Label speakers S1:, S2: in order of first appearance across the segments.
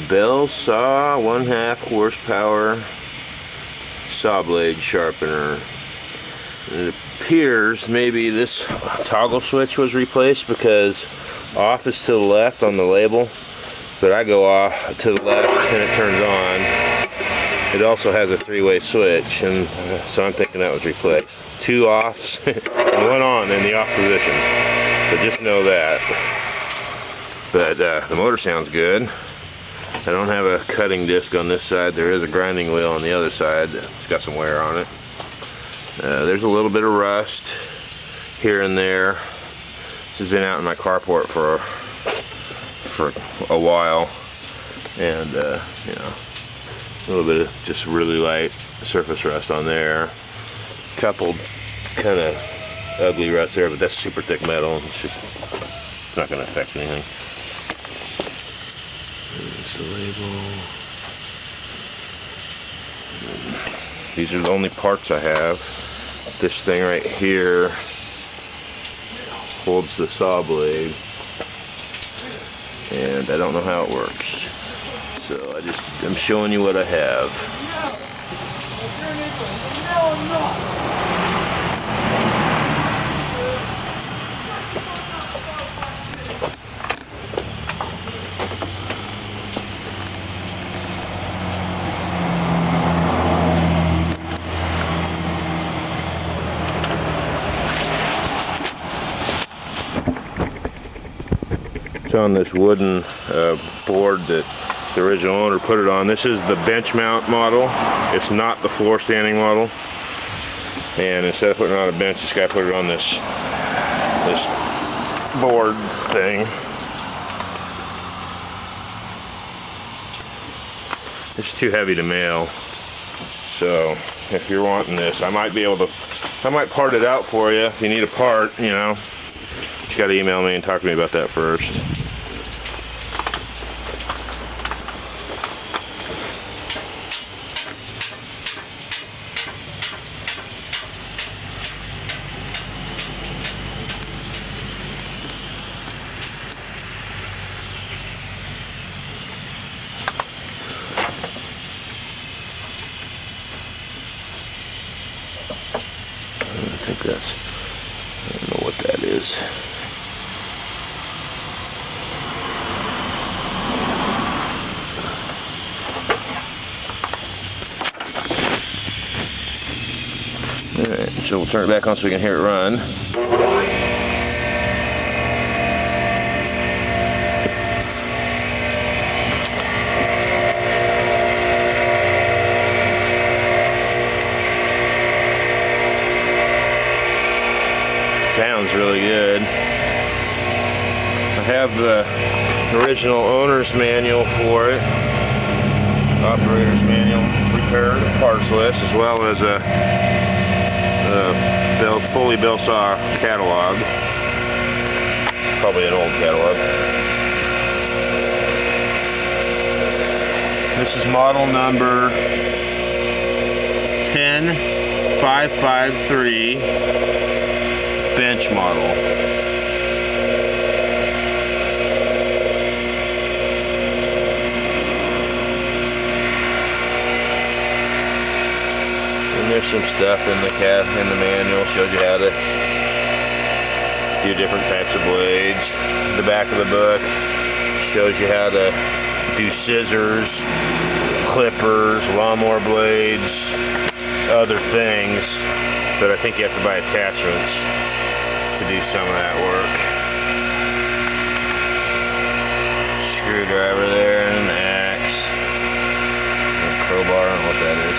S1: Belsaw 1/2 horsepower saw blade sharpener. It appears maybe this toggle switch was replaced because off is to the left on the label, but I go off to the left and it turns on. It also has a 3-way switch, and so I'm thinking that was replaced. 2 offs and 1 on in the off position. So just know that. But the motor sounds good. I don't have a cutting disc on this side. There is a grinding wheel on the other side. It's got some wear on it. There's a little bit of rust here and there. This has been out in my carport for a while, and you know, a little bit of just really light surface rust on there. Couple kind of ugly rust there, but that's super thick metal. It's not going to affect anything. There's the label. These are the only parts I have. This thing right here holds the saw blade, and I don't know how it works. So I'm showing you what I have. It's on this wooden board that the original owner put it on. This is the bench mount model. It's not the floor standing model. And instead of putting it on a bench, this guy put it on this board thing. It's too heavy to mail. So if you're wanting this, I might part it out for you if you need a part, you know. You gotta email me and talk to me about that first. I don't know what that is. Alright, so we'll turn it back on so we can hear it run. Sounds really good. I have the original owner's manual for it, operator's manual, repair parts list, as well as a Foley Belsaw catalog, probably an old catalog. This is model number 10553. Bench model. And there's some stuff in the manual. Shows you how to do different types of blades. The back of the book shows you how to do scissors, clippers, lawnmower blades, other things. But I think you have to buy attachments to do some of that work. Screwdriver there and an axe. And a crowbar, I don't know what that is.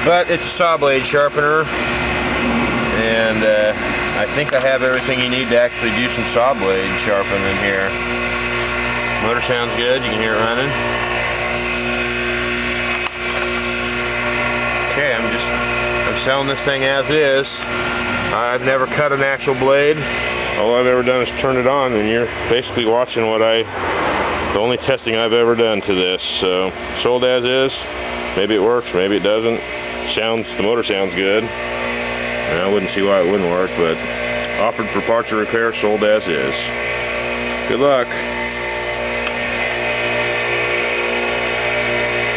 S1: But it's a saw blade sharpener, and I think I have everything you need to actually do some saw blade sharpening here. Motor sounds good, you can hear it running. Okay, I'm selling this thing as is. I've never cut an actual blade. All I've ever done is turn it on, and you're basically watching the only testing I've ever done to this. So, sold as is. Maybe it works, maybe it doesn't. The motor sounds good. And I wouldn't see why it wouldn't work, but offered for parts or repair, sold as is. Good luck.